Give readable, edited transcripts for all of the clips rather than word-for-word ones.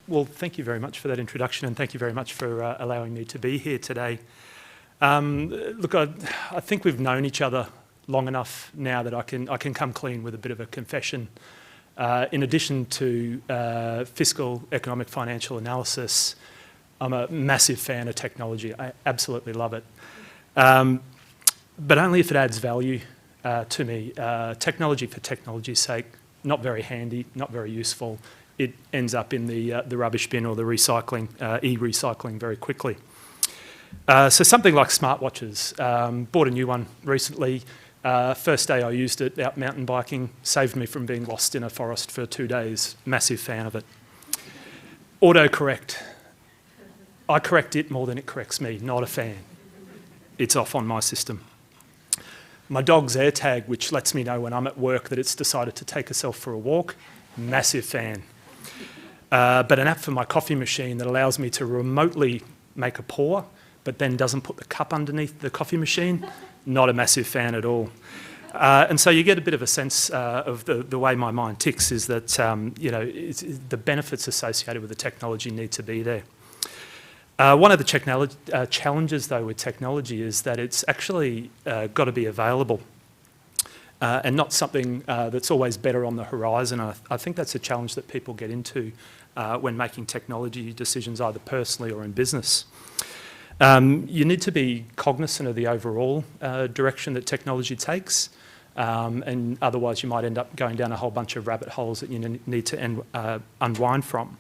Well, thank you very much for that introduction, and thank you very much for allowing me to be here today. Look, I think we've known each other long enough now that I can come clean with a bit of a confession. In addition to fiscal, economic, financial analysis, I'm a massive fan of technology. I absolutely love it. But only if it adds value to me. Technology for technology's sake, not very handy, not very useful. It ends up in the rubbish bin or the recycling, e-recycling very quickly. So something like smartwatches. Bought a new one recently. First day I used it out mountain biking, saved me from being lost in a forest for 2 days. Massive fan of it. Autocorrect. I correct it more than it corrects me, not a fan. It's off on my system. My dog's AirTag, which lets me know when I'm at work that it's decided to take herself for a walk, massive fan. But an app for my coffee machine that allows me to remotely make a pour, but then doesn't put the cup underneath the coffee machine, not a massive fan at all. And so you get a bit of a sense of the way my mind ticks is that the benefits associated with the technology need to be there. One of the challenges, though, with technology is that it's actually got to be available and not something that's always better on the horizon. I think that's a challenge that people get into when making technology decisions, either personally or in business. You need to be cognizant of the overall direction that technology takes, and otherwise you might end up going down a whole bunch of rabbit holes that you need to unwind from.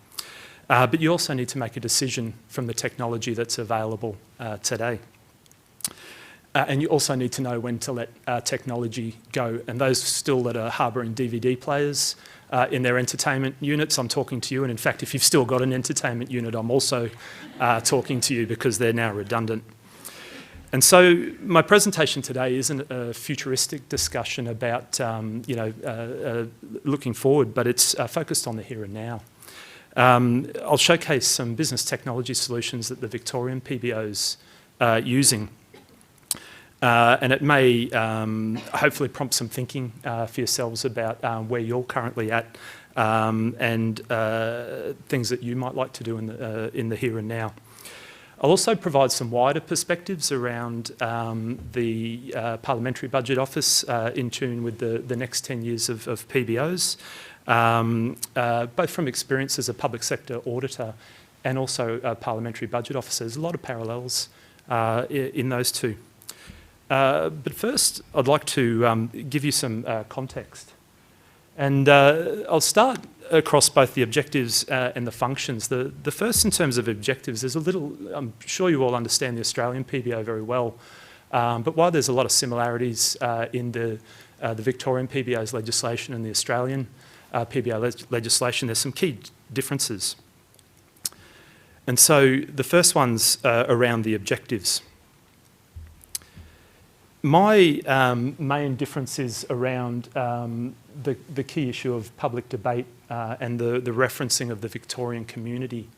But you also need to make a decision from the technology that's available today. And you also need to know when to let technology go. And those still that are harbouring DVD players in their entertainment units, I'm talking to you. And in fact, if you've still got an entertainment unit, I'm also talking to you because they're now redundant. And so my presentation today isn't a futuristic discussion about looking forward, but it's focused on the here and now. I'll showcase some business technology solutions that the Victorian PBO's using. And it may hopefully prompt some thinking for yourselves about where you're currently at and things that you might like to do in the here and now. I'll also provide some wider perspectives around the Parliamentary Budget Office in tune with the next 10 years of PBOs, both from experience as a public sector auditor and also a Parliamentary Budget Officer. There's a lot of parallels in those two. But first, I'd like to give you some context. And I'll start across both the objectives and the functions. The first, in terms of objectives, there's a little, I'm sure you all understand the Australian PBO very well, but while there's a lot of similarities in the Victorian PBO's legislation and the Australian PBO legislation, there's some key differences. And so the first one's around the objectives. My main difference is around the key issue of public debate and the referencing of the Victorian community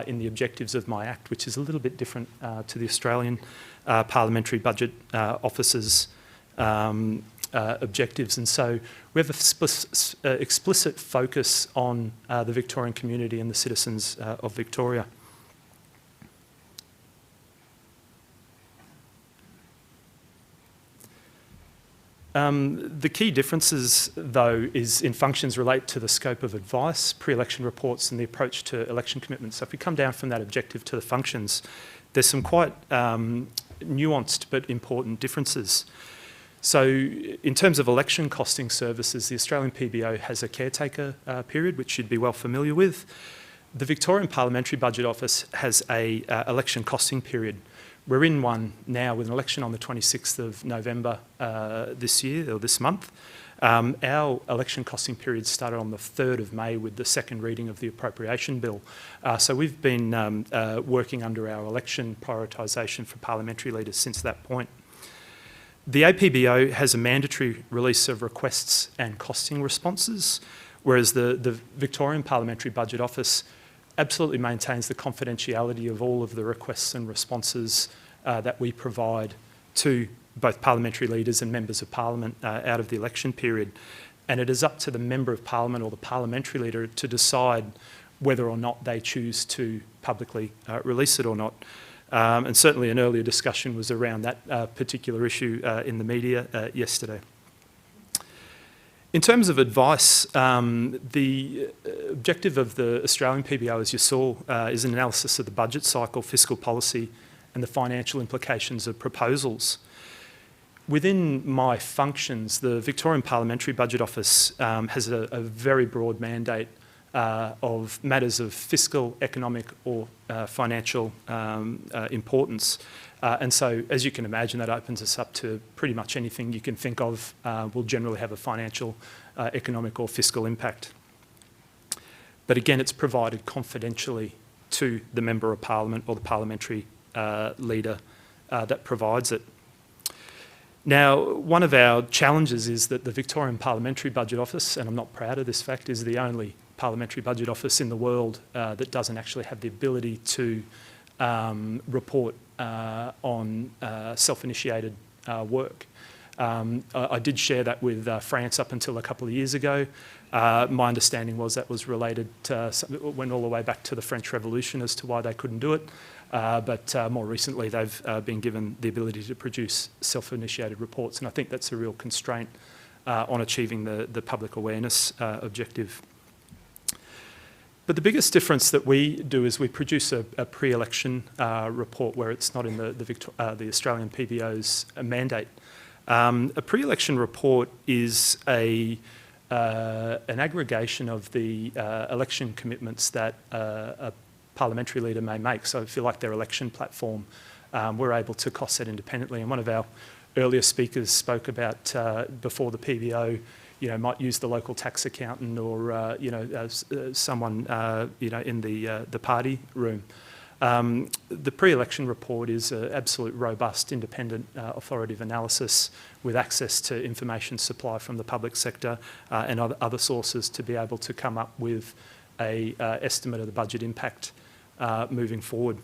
in the objectives of my Act, which is a little bit different to the Australian Parliamentary Budget Office's objectives. And so we have an explicit focus on the Victorian community and the citizens of Victoria. The key differences, though, is in functions relate to the scope of advice, pre-election reports and the approach to election commitments. So if we come down from that objective to the functions, there's some quite nuanced but important differences. So in terms of election costing services, the Australian PBO has a caretaker period, which you'd be well familiar with. The Victorian Parliamentary Budget Office has a election costing period. We're in one now with an election on the 26th of November this year, or this month. Our election costing period started on the 3rd of May with the second reading of the appropriation bill. So we've been working under our election prioritisation for parliamentary leaders since that point. The APBO has a mandatory release of requests and costing responses, whereas the Victorian Parliamentary Budget Office absolutely maintains the confidentiality of all of the requests and responses that we provide to both parliamentary leaders and members of parliament out of the election period. And it is up to the member of parliament or the parliamentary leader to decide whether or not they choose to publicly release it or not. And certainly an earlier discussion was around that particular issue in the media yesterday. In terms of advice, the objective of the Australian PBO, as you saw, is an analysis of the budget cycle, fiscal policy, and the financial implications of proposals. Within my functions, the Victorian Parliamentary Budget Office has a very broad mandate of matters of fiscal, economic or financial importance. And so, as you can imagine, that opens us up to pretty much anything you can think of will generally have a financial, economic or fiscal impact. But again, it's provided confidentially to the Member of Parliament or the parliamentary leader that provides it. Now, one of our challenges is that the Victorian Parliamentary Budget Office, and I'm not proud of this fact, is the only parliamentary budget office in the world that doesn't actually have the ability to report on self-initiated work. I did share that with France up until a couple of years ago. My understanding was that was related to, went all the way back to the French Revolution as to why they couldn't do it. But more recently, they've been given the ability to produce self-initiated reports, and I think that's a real constraint on achieving the public awareness objective. But the biggest difference that we do is we produce a pre-election report where it's not in the Australian PBO's mandate. A pre-election report is an aggregation of the election commitments that a parliamentary leader may make. So if you like their election platform, we're able to cost that independently. And one of our earlier speakers spoke about before the PBO, might use the local tax accountant or, someone, in the party room. The pre-election report is an absolute robust, independent, authoritative analysis with access to information supply from the public sector and other sources to be able to come up with an estimate of the budget impact moving forward.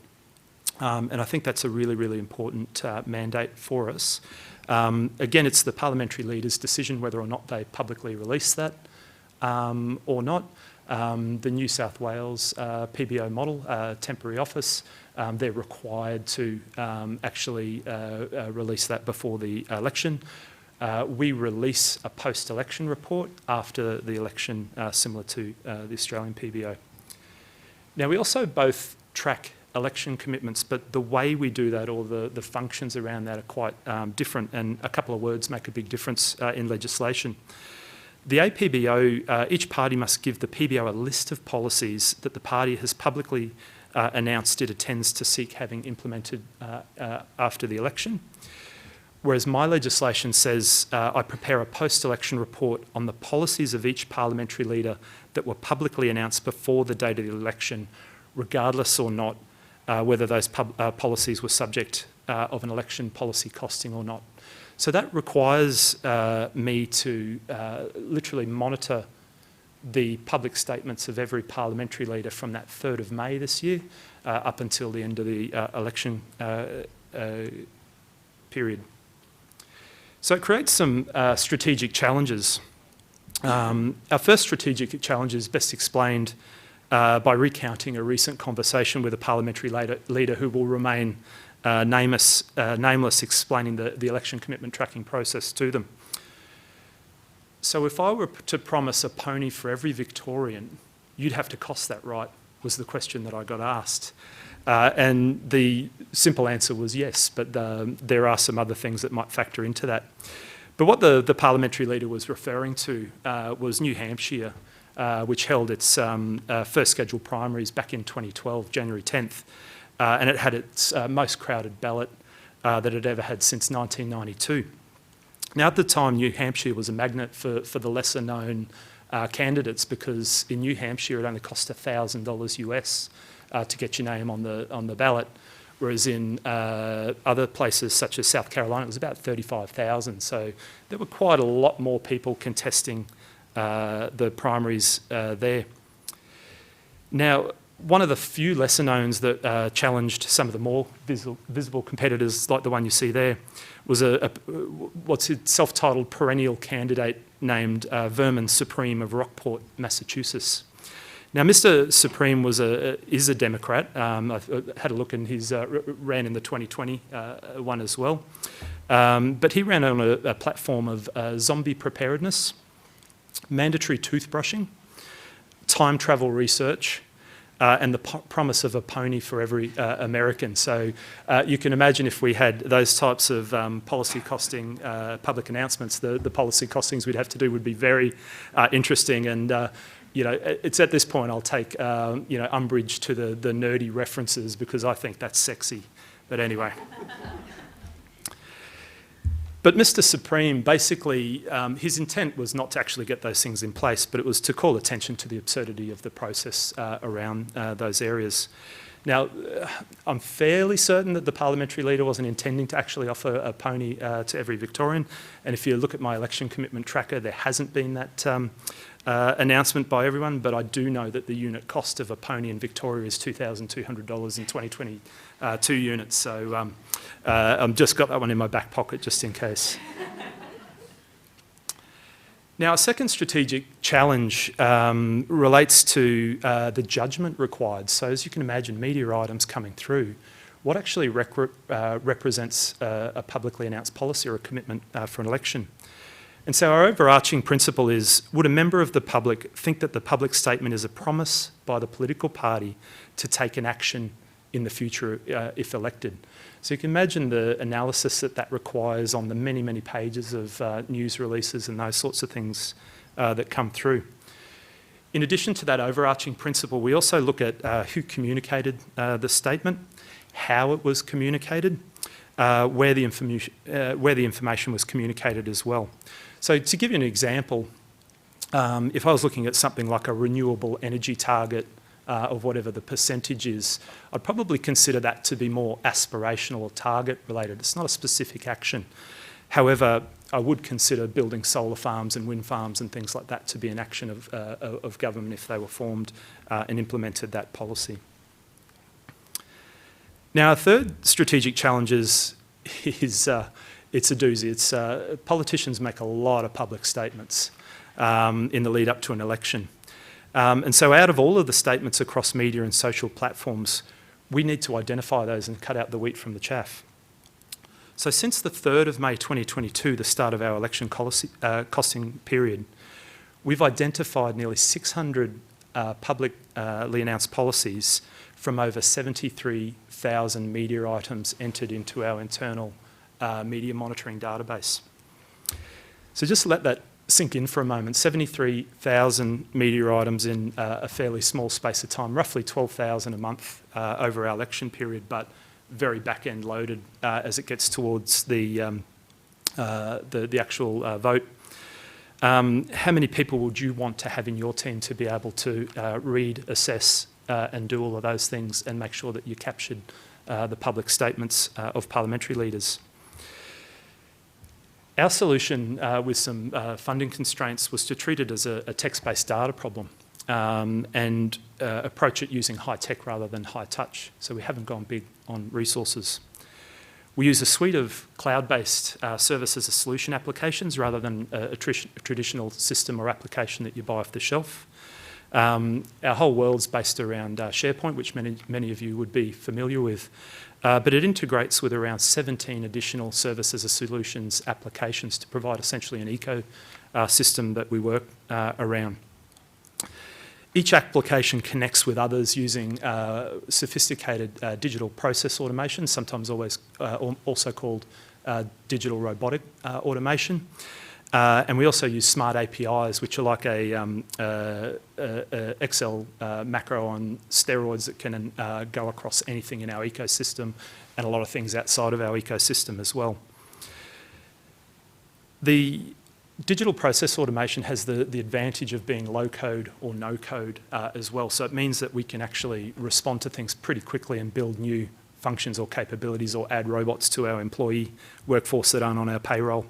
And I think that's a really, really important mandate for us. Again, it's the parliamentary leader's decision whether or not they publicly release that or not. The New South Wales PBO model, temporary office, they're required to actually release that before the election. We release a post-election report after the election, similar to the Australian PBO. Now, we also both track election commitments, but the way we do that or the functions around that are quite different, and a couple of words make a big difference in legislation. The APBO, each party must give the PBO a list of policies that the party has publicly announced it intends to seek having implemented after the election. Whereas my legislation says I prepare a post-election report on the policies of each parliamentary leader that were publicly announced before the date of the election, regardless or not whether those policies were subject of an election policy costing or not. So that requires me to literally monitor the public statements of every parliamentary leader from that 3rd of May this year up until the end of the election period. So it creates some strategic challenges. Our first strategic challenge is best explained by recounting a recent conversation with a parliamentary leader who will remain nameless, explaining the election commitment tracking process to them. So if I were to promise a pony for every Victorian, you'd have to cost that, right? Was the question that I got asked. And the simple answer was yes, but there are some other things that might factor into that. But what the parliamentary leader was referring to was New Hampshire, which held its first scheduled primaries back in 2012, January 10th. And it had its most crowded ballot that it ever had since 1992. Now, at the time, New Hampshire was a magnet for the lesser-known candidates because in New Hampshire it only cost $1,000 US to get your name on the ballot, whereas in other places such as South Carolina it was about 35,000. So there were quite a lot more people contesting the primaries there. Now, one of the few lesser knowns that challenged some of the more visible competitors, like the one you see there, was what's a self-titled perennial candidate named Vermin Supreme of Rockport, Massachusetts. Now, Mr. Supreme is a Democrat. I've had a look, and he's ran in the 2020 one as well. But he ran on a platform of zombie preparedness, mandatory toothbrushing, time travel research, and the promise of a pony for every American. So you can imagine if we had those types of policy costing public announcements, the policy costings we'd have to do would be very interesting. And it's at this point I'll take umbrage to the nerdy references because I think that's sexy. But anyway. But Mr. Supreme, basically, his intent was not to actually get those things in place, but it was to call attention to the absurdity of the process around those areas. Now, I'm fairly certain that the parliamentary leader wasn't intending to actually offer a pony to every Victorian. And if you look at my election commitment tracker, there hasn't been that announcement by everyone, but I do know that the unit cost of a pony in Victoria is $2,200 in 2022 units. So I've just got that one in my back pocket just in case. Now, a second strategic challenge relates to the judgment required. So as you can imagine, media items coming through, what actually represents a publicly announced policy or a commitment for an election? And so our overarching principle is, would a member of the public think that the public statement is a promise by the political party to take an action in the future if elected? So you can imagine the analysis that requires on the many, many pages of news releases and those sorts of things that come through. In addition to that overarching principle, we also look at who communicated the statement, how it was communicated, where the information was communicated as well. So to give you an example, if I was looking at something like a renewable energy target of whatever the percentage is, I'd probably consider that to be more aspirational or target related. It's not a specific action. However, I would consider building solar farms and wind farms and things like that to be an action of government if they were formed and implemented that policy. Now, a third strategic challenge is it's a doozy. Politicians make a lot of public statements in the lead up to an election. And so out of all of the statements across media and social platforms, we need to identify those and cut out the wheat from the chaff. So since the 3rd of May 2022, the start of our election costing period, we've identified nearly 600 publicly announced policies from over 73,000 media items entered into our internal media monitoring database. So just let that sink in for a moment. 73,000 media items in a fairly small space of time, roughly 12,000 a month over our election period, but very back-end loaded as it gets towards the actual vote. How many people would you want to have in your team to be able to read, assess and do all of those things and make sure that you captured the public statements of parliamentary leaders? Our solution with some funding constraints was to treat it as a text-based data problem and approach it using high tech rather than high touch. So we haven't gone big on resources. We use a suite of cloud-based service as a solution applications rather than a traditional system or application that you buy off the shelf. Our whole world's based around SharePoint, which many of you would be familiar with. But it integrates with around 17 additional service as a solutions applications to provide essentially an ecosystem that we work around. Each application connects with others using sophisticated digital process automation, sometimes also called digital robotic automation. And we also use smart APIs, which are like a Excel macro on steroids that can go across anything in our ecosystem and a lot of things outside of our ecosystem as well. The digital process automation has the advantage of being low code or no code as well. So it means that we can actually respond to things pretty quickly and build new functions or capabilities or add robots to our employee workforce that aren't on our payroll.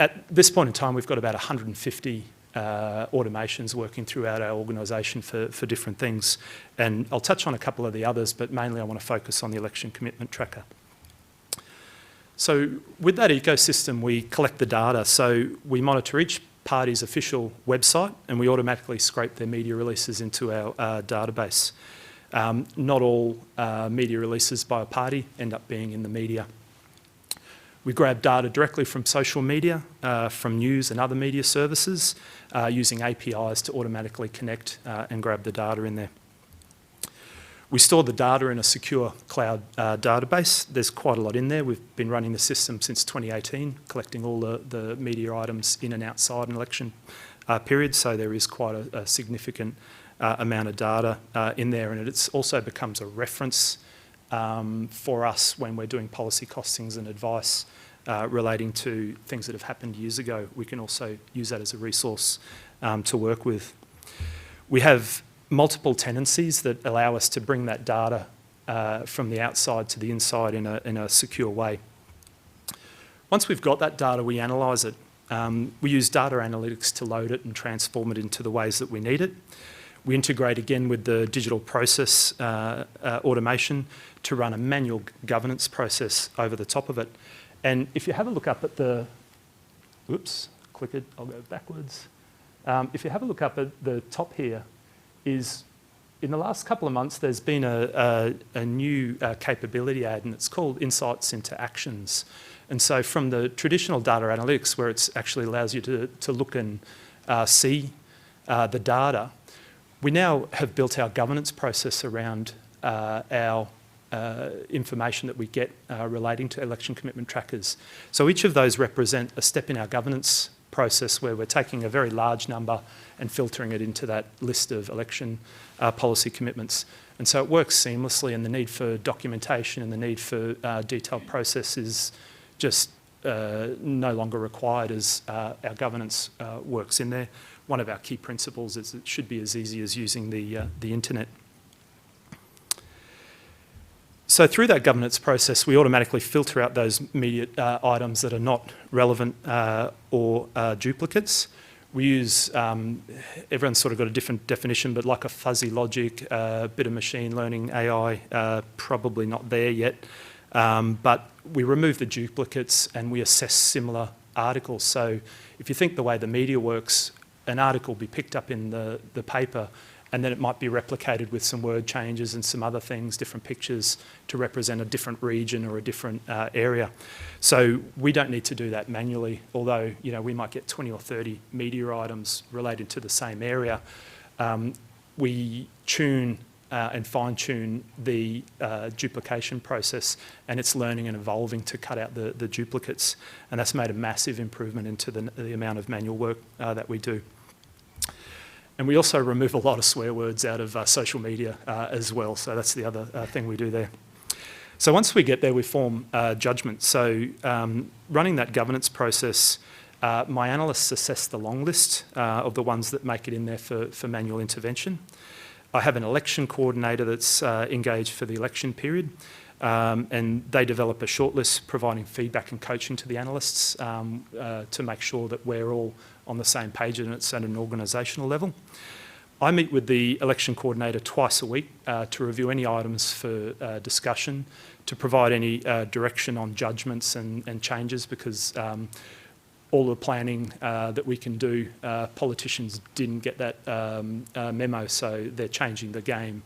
At this point in time, we've got about 150 automations working throughout our organisation for different things. And I'll touch on a couple of the others, but mainly I want to focus on the election commitment tracker. So with that ecosystem, we collect the data. So we monitor each party's official website, and we automatically scrape their media releases into our database. Not all media releases by a party end up being in the media. We grab data directly from social media, from news and other media services, using APIs to automatically connect and grab the data in there. We store the data in a secure cloud database. There's quite a lot in there. We've been running the system since 2018, collecting all the media items in and outside an election period, so there is quite a significant amount of data in there, and it also becomes a reference for us when we're doing policy costings and advice relating to things that have happened years ago. We can also use that as a resource to work with. We have multiple tenancies that allow us to bring that data from the outside to the inside in a secure way. Once we've got that data, we analyse it. We use data analytics to load it and transform it into the ways that we need it. We integrate again with the digital process automation to run a manual governance process over the top of it. And if you have a look up at the, oops, click it, I'll go backwards. If you have a look up at the top here, is in the last couple of months there's been a new capability add, and it's called Insights into Actions. And so from the traditional data analytics, where it actually allows you to look and see the data, we now have built our governance process around our information that we get relating to election commitment trackers. So each of those represent a step in our governance process where we're taking a very large number and filtering it into that list of election policy commitments. And so it works seamlessly, and the need for documentation and the need for detailed process is just no longer required as our governance works in there. One of our key principles is it should be as easy as using the internet. So through that governance process, we automatically filter out those media items that are not relevant or duplicates. We use, everyone's sort of got a different definition, but like a fuzzy logic, a bit of machine learning, AI, probably not there yet. But we remove the duplicates and we assess similar articles. So if you think the way the media works, an article will be picked up in the paper, and then it might be replicated with some word changes and some other things, different pictures to represent a different region or a different area. So we don't need to do that manually, although we might get 20 or 30 media items related to the same area. We tune and fine-tune the duplication process, and it's learning and evolving to cut out the duplicates, and that's made a massive improvement into the amount of manual work that we do. And we also remove a lot of swear words out of social media as well, so that's the other thing we do there. So once we get there, we form judgment. So running that governance process, my analysts assess the long list of the ones that make it in there for manual intervention. I have an election coordinator that's engaged for the election period, and they develop a shortlist providing feedback and coaching to the analysts to make sure that we're all on the same page and it's at an organisational level. I meet with the election coordinator twice a week to review any items for discussion, to provide any direction on judgments and changes, because all the planning that we can do, politicians didn't get that memo, so they're changing the game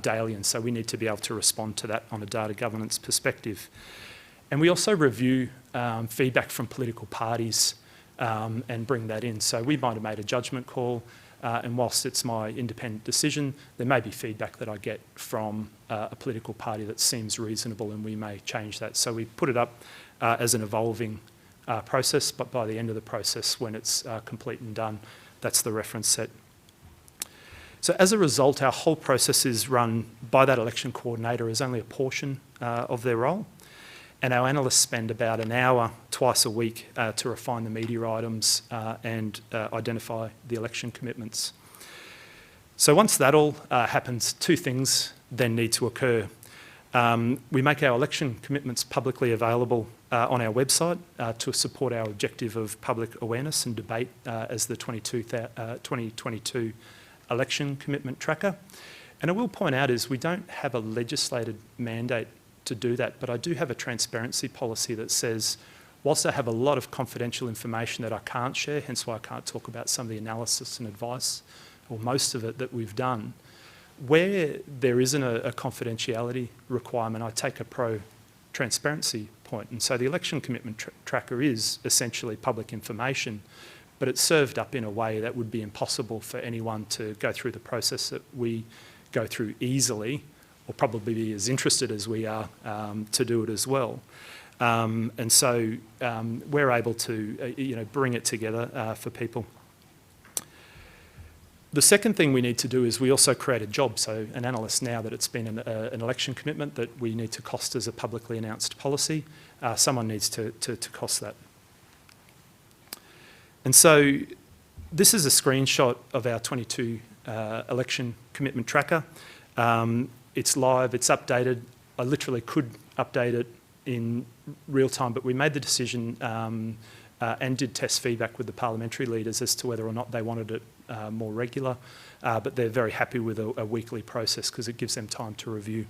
daily, and so we need to be able to respond to that on a data governance perspective. And we also review feedback from political parties and bring that in. So we might have made a judgment call, and whilst it's my independent decision, there may be feedback that I get from a political party that seems reasonable, and we may change that. So we put it up as an evolving process, but by the end of the process, when it's complete and done, that's the reference set. So as a result, our whole process is run by that election coordinator as only a portion of their role. And our analysts spend about an hour twice a week to refine the media items and identify the election commitments. So once that all happens, two things then need to occur. We make our election commitments publicly available on our website to support our objective of public awareness and debate as the 2022 election commitment tracker. And I will point out is we don't have a legislated mandate to do that, but I do have a transparency policy that says whilst I have a lot of confidential information that I can't share, hence why I can't talk about some of the analysis and advice, or most of it that we've done, where there isn't a confidentiality requirement, I take a pro-transparency point. And so the election commitment tracker is essentially public information, but it's served up in a way that would be impossible for anyone to go through the process that we go through easily, or probably be as interested as we are to do it as well. And so we're able to bring it together for people. The second thing we need to do is we also create a job. So an analyst, now that it's been an election commitment that we need to cost as a publicly announced policy, someone needs to cost that. And so this is a screenshot of our 22 election commitment tracker. It's live, it's updated. I literally could update it in real time, but we made the decision and did test feedback with the parliamentary leaders as to whether or not they wanted it more regular, but they're very happy with a weekly process because it gives them time to review.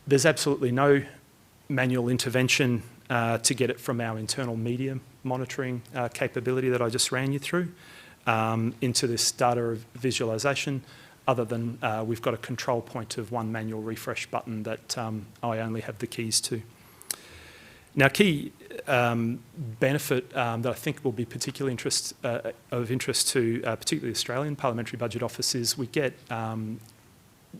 There's absolutely no manual intervention to get it from our internal media monitoring capability that I just ran you through into this data visualisation, other than we've got a control point of one manual refresh button that I only have the keys to. Now, key benefit that I think will be particularly of interest to particularly the Australian Parliamentary Budget Office is we get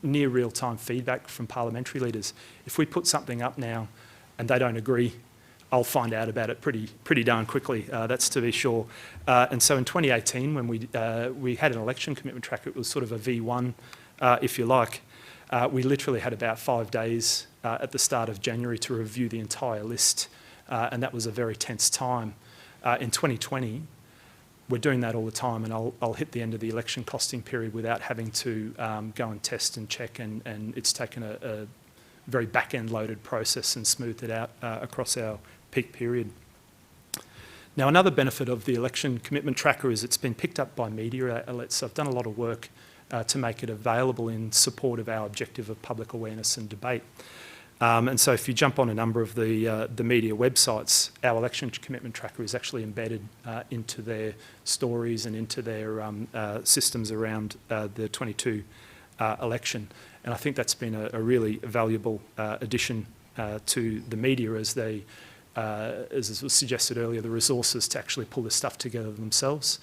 near real-time feedback from parliamentary leaders. If we put something up now and they don't agree, I'll find out about it pretty darn quickly, that's to be sure. And so in 2018, when we had an election commitment tracker, it was sort of a V1, if you like. We literally had about 5 days at the start of January to review the entire list, and that was a very tense time. In 2020, we're doing that all the time, and I'll hit the end of the election costing period without having to go and test and check, and it's taken a very back-end loaded process and smoothed it out across our peak period. Now, another benefit of the election commitment tracker is it's been picked up by media outlets. I've done a lot of work to make it available in support of our objective of public awareness and debate. And so if you jump on a number of the media websites, our election commitment tracker is actually embedded into their stories and into their systems around the 22 election. And I think that's been a really valuable addition to the media as they, as was suggested earlier, the resources to actually pull this stuff together themselves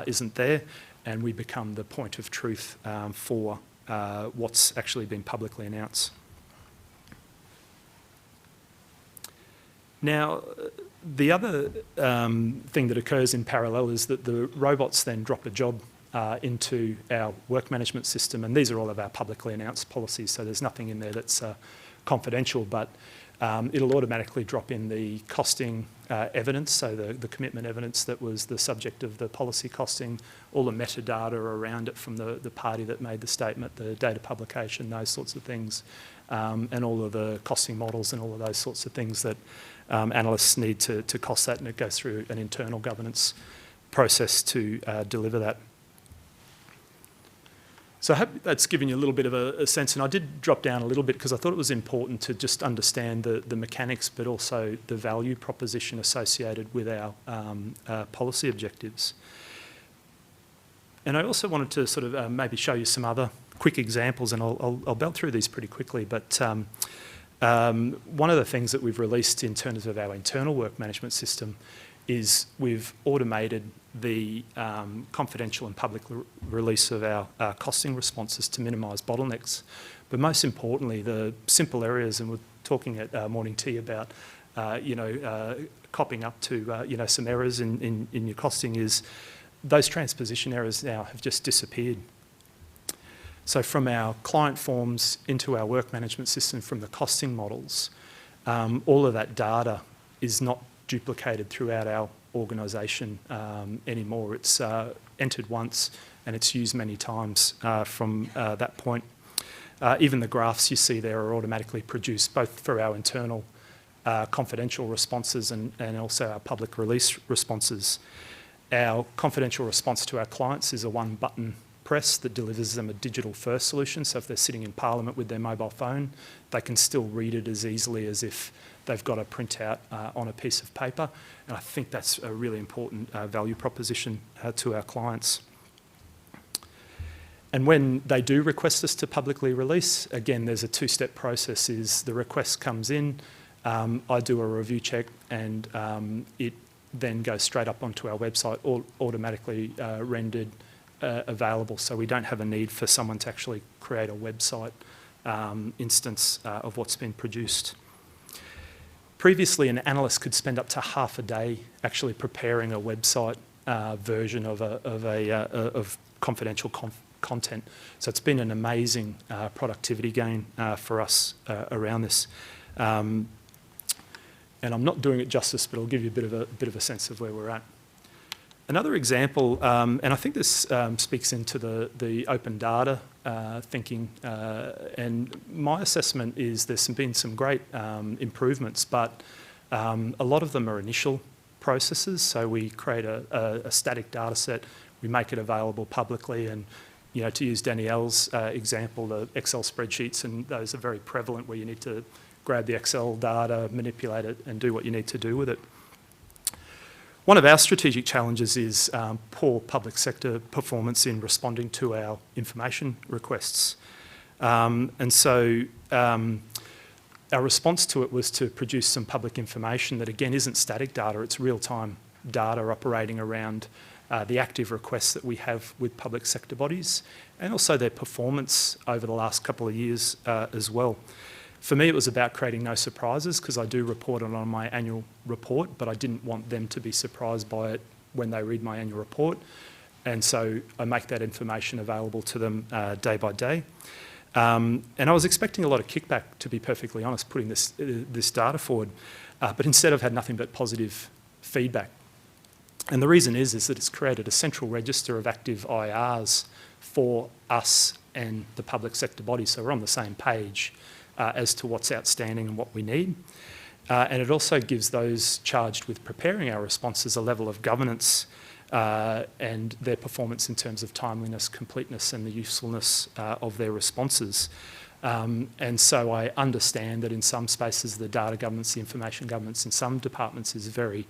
isn't there, and we become the point of truth for what's actually been publicly announced. Now, the other thing that occurs in parallel is that the robots then drop a job into our work management system, and these are all of our publicly announced policies, so there's nothing in there that's confidential, but it'll automatically drop in the costing evidence, so the commitment evidence that was the subject of the policy costing, all the metadata around it from the party that made the statement, the data publication, those sorts of things, and all of the costing models and all of those sorts of things that analysts need to cost that, and it goes through an internal governance process to deliver that. So I hope that's given you a little bit of a sense, and I did drop down a little bit because I thought it was important to just understand the mechanics, but also the value proposition associated with our policy objectives. And I also wanted to sort of maybe show you some other quick examples, and I'll belt through these pretty quickly, but one of the things that we've released in terms of our internal work management system is we've automated the confidential and public release of our costing responses to minimise bottlenecks. But most importantly, the simple areas, and we're talking at morning tea about, copping up to, some errors in your costing, is those transposition errors now have just disappeared. So from our client forms into our work management system, from the costing models, all of that data is not duplicated throughout our organisation anymore. It's entered once and it's used many times from that point. Even the graphs you see there are automatically produced both for our internal confidential responses and also our public release responses. Our confidential response to our clients is a one-button Press that delivers them a digital-first solution. So if they're sitting in Parliament with their mobile phone, they can still read it as easily as if they've got a printout on a piece of paper. And I think that's a really important value proposition to our clients. And when they do request us to publicly release, again, there's a two-step process. Is the request comes in, I do a review check, and it then goes straight up onto our website, automatically rendered available. So we don't have a need for someone to actually create a website instance of what's been produced. Previously, an analyst could spend up to half a day actually preparing a website version of confidential content. So it's been an amazing productivity gain for us around this. And I'm not doing it justice, but I'll give you a bit of a sense of where we're at. Another example, and I think this speaks into the open data thinking, and my assessment is there's been some great improvements, but a lot of them are initial processes. So we create a static data set, we make it available publicly, and to use Danielle's example, the Excel spreadsheets, and those are very prevalent where you need to grab the Excel data, manipulate it, and do what you need to do with it. One of our strategic challenges is poor public sector performance in responding to our information requests. And so our response to it was to produce some public information that, again, isn't static data, it's real-time data operating around the active requests that we have with public sector bodies, and also their performance over the last couple of years as well. For me, it was about creating no surprises, because I do report it on my annual report, but I didn't want them to be surprised by it when they read my annual report. And so I make that information available to them day by day. And I was expecting a lot of kickback, to be perfectly honest, putting this data forward, but instead I've had nothing but positive feedback. And the reason is that it's created a central register of active IRs for us and the public sector body, so we're on the same page as to what's outstanding and what we need. And it also gives those charged with preparing our responses a level of governance and their performance in terms of timeliness, completeness, and the usefulness of their responses. And so I understand that in some spaces the data governance, the information governance in some departments is very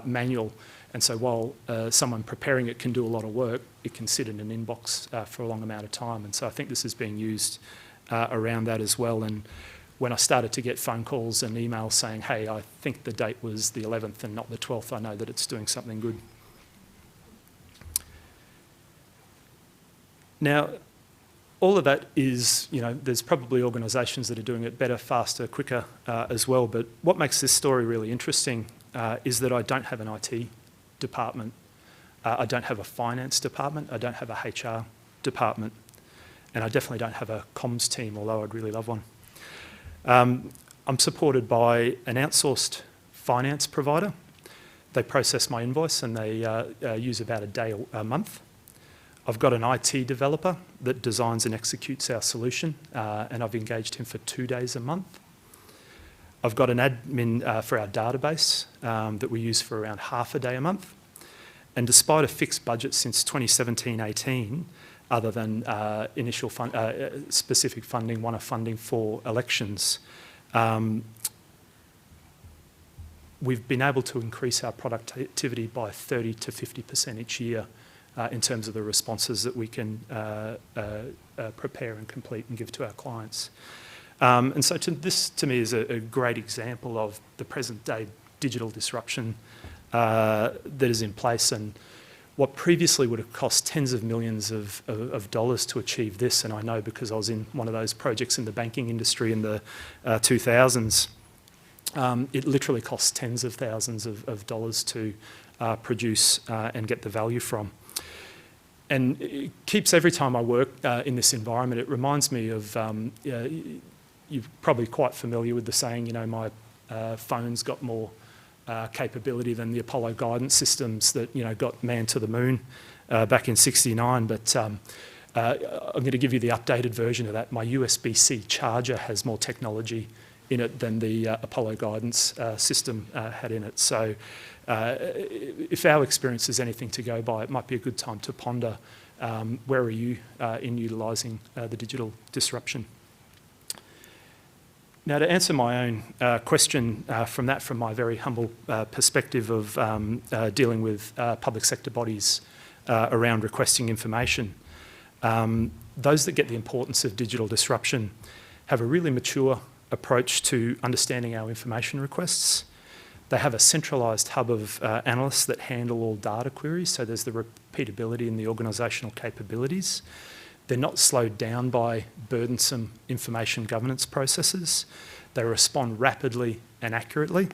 manual. And so while someone preparing it can do a lot of work, it can sit in an inbox for a long amount of time. And so I think this is being used around that as well. And when I started to get phone calls and emails saying, hey, I think the date was the 11th and not the 12th, I know that it's doing something good. Now, all of that is, there's probably organisations that are doing it better, faster, quicker as well, but what makes this story really interesting is that I don't have an IT department, I don't have a finance department, I don't have a HR department, and I definitely don't have a comms team, although I'd really love one. I'm supported by an outsourced finance provider. They process my invoice and they use about a day a month. I've got an IT developer that designs and executes our solution, and I've engaged him for 2 days a month. I've got an admin for our database that we use for around half a day a month. And despite a fixed budget since 2017-18, other than initial specific funding, one-off funding for elections, we've been able to increase our productivity by 30 to 50% each year in terms of the responses that we can prepare and complete and give to our clients. And so this, to me, is a great example of the present day digital disruption that is in place, and what previously would have cost tens of millions of dollars to achieve this, and I know because I was in one of those projects in the banking industry in the 2000s, it literally costs tens of thousands of dollars to produce and get the value from. And it keeps, every time I work in this environment, it reminds me of, you're probably quite familiar with the saying, my phone's got more capability than the Apollo guidance systems that got man to the moon back in '69. But I'm going to give you the updated version of that. My USB-C charger has more technology in it than the Apollo guidance system had in it. So if our experience is anything to go by, it might be a good time to ponder Where are you in utilising the digital disruption? Now, to answer my own question from my very humble perspective of dealing with public sector bodies around requesting information, those that get the importance of digital disruption have a really mature approach to understanding our information requests. They have a centralised hub of analysts that handle all data queries, so there's the repeatability in the organisational capabilities. They're not slowed down by burdensome information governance processes. They respond rapidly and accurately.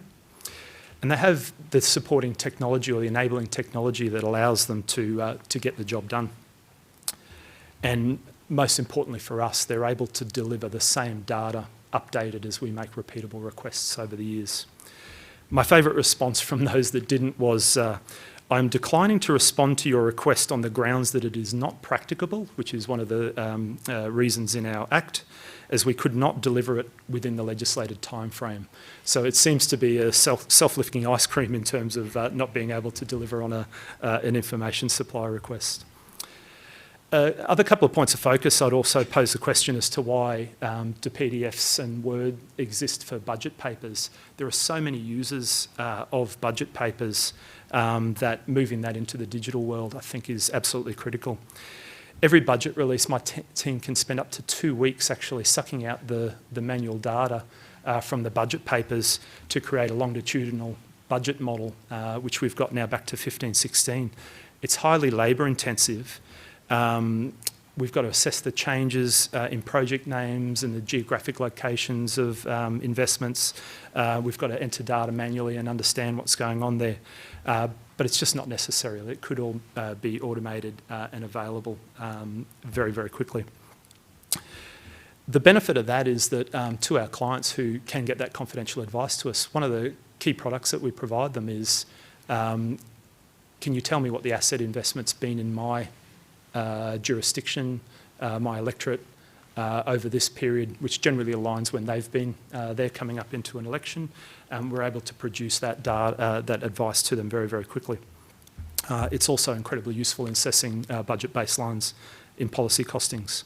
And they have the supporting technology or the enabling technology that allows them to get the job done. And most importantly for us, they're able to deliver the same data updated as we make repeatable requests over the years. My favourite response from those that didn't was, I'm declining to respond to your request on the grounds that it is not practicable, which is one of the reasons in our Act, as we could not deliver it within the legislated time frame. So it seems to be a self-lifting ice cream in terms of not being able to deliver on an information supply request. Other couple of points of focus, I'd also pose the question as to why do PDFs and Word exist for budget papers. There are so many users of budget papers that moving that into the digital world I think is absolutely critical. Every budget release, my team can spend up to 2 weeks actually sucking out the manual data from the budget papers to create a longitudinal budget model, which we've got now back to 15-16. It's highly labour intensive. We've got to assess the changes in project names and the geographic locations of investments. We've got to enter data manually and understand what's going on there. But it's just not necessary. It could all be automated and available very, very quickly. The benefit of that is that to our clients who can get that confidential advice to us, one of the key products that we provide them is, can you tell me what the asset investment's been in my jurisdiction, my electorate, over this period, which generally aligns when they've been they're coming up into an election, and we're able to produce that data, that advice to them very, very quickly. It's also incredibly useful in assessing budget baselines in policy costings.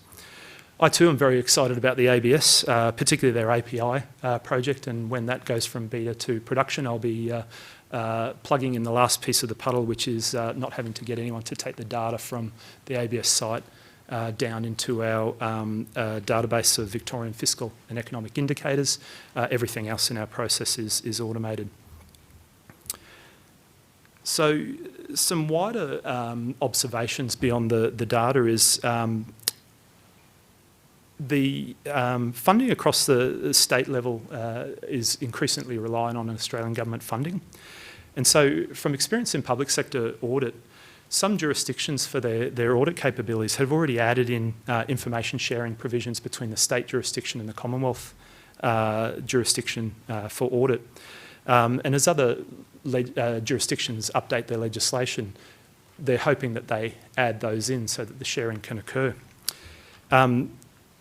I too am very excited about the ABS, particularly their API project, and when that goes from beta to production, I'll be plugging in the last piece of the puzzle, which is not having to get anyone to take the data from the ABS site down into our database of Victorian fiscal and economic indicators. Everything else in our process is automated. So some wider observations beyond the data is the funding across the state level is increasingly reliant on Australian government funding. And so from experience in public sector audit, some jurisdictions for their audit capabilities have already added in information sharing provisions between the state jurisdiction and the Commonwealth jurisdiction for audit. And as other jurisdictions update their legislation, they're hoping that they add those in so that the sharing can occur.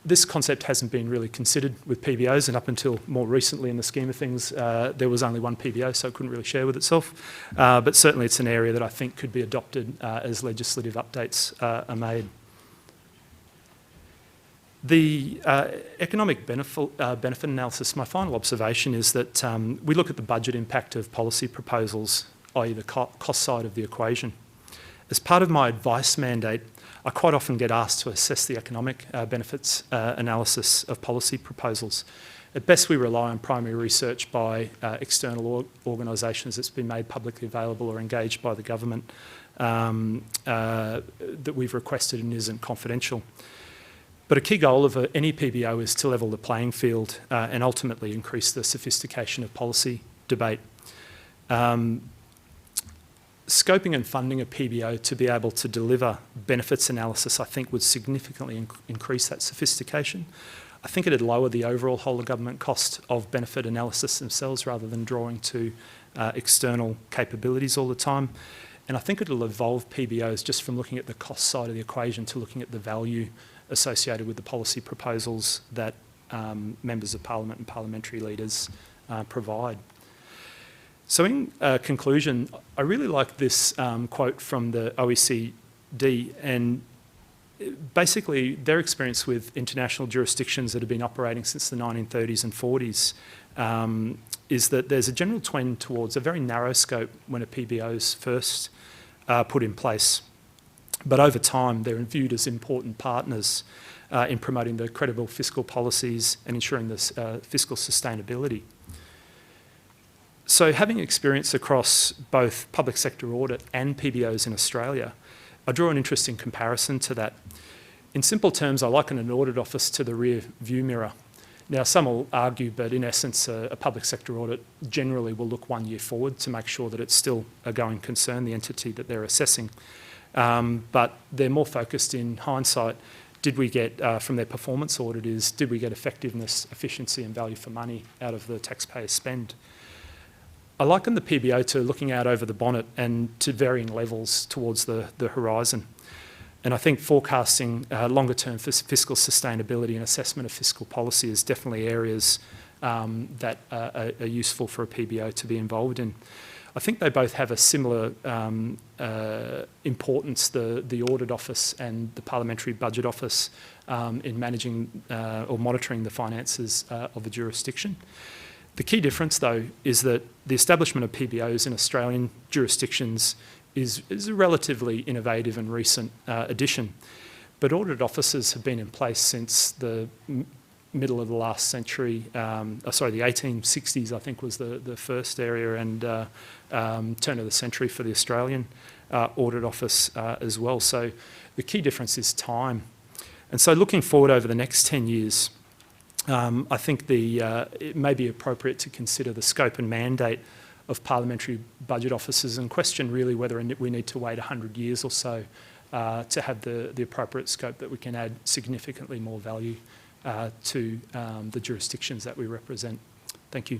This concept hasn't been really considered with PBOs, and up until more recently in the scheme of things, there was only one PBO, so it couldn't really share with itself. But certainly it's an area that I think could be adopted as legislative updates are made. The economic benefit analysis, my final observation is that we look at the budget impact of policy proposals, i.e. the cost side of the equation. As part of my advice mandate, I quite often get asked to assess the economic benefits analysis of policy proposals. At best, we rely on primary research by external organisations that's been made publicly available or engaged by the government that we've requested and isn't confidential. But a key goal of any PBO is to level the playing field and ultimately increase the sophistication of policy debate. Scoping and funding a PBO to be able to deliver benefits analysis, I think, would significantly increase that sophistication. I think it'd lower the overall whole of government cost of benefit analysis themselves rather than drawing to external capabilities all the time. And I think it'll evolve PBOs just from looking at the cost side of the equation to looking at the value associated with the policy proposals that members of Parliament and parliamentary leaders provide. So in conclusion, I really like this quote from the OECD, and basically, their experience with international jurisdictions that have been operating since the 1930s and 40s is that there's a general trend towards a very narrow scope when a PBO is first put in place. But over time, they're viewed as important partners in promoting the credible fiscal policies and ensuring this fiscal sustainability. So having experience across both public sector audit and PBOs in Australia, I draw an interesting comparison to that. In simple terms, I liken an audit office to the rear view mirror. Now, some will argue, but in essence, a public sector audit generally will look 1 year forward to make sure that it's still a going concern, the entity that they're assessing. But they're more focused in hindsight. Did we get, from their performance audit, did we get effectiveness, efficiency and value for money out of the taxpayer spend? I liken the PBO to looking out over the bonnet and to varying levels towards the horizon. And I think forecasting longer-term fiscal sustainability and assessment of fiscal policy is definitely areas that are useful for a PBO to be involved in. I think they both have a similar importance, the Audit Office and the Parliamentary Budget Office, in managing or monitoring the finances of a jurisdiction. The key difference, though, is that the establishment of PBOs in Australian jurisdictions is a relatively innovative and recent addition. But audit offices have been in place since the middle of the last century. The 1860s, I think, was the first area, and turn of the century for the Australian audit office as well. So the key difference is time. And so looking forward over the next 10 years, I think it may be appropriate to consider the scope and mandate of parliamentary budget offices and question really whether we need to wait 100 years or so to have the appropriate scope that we can add significantly more value to the jurisdictions that we represent. Thank you.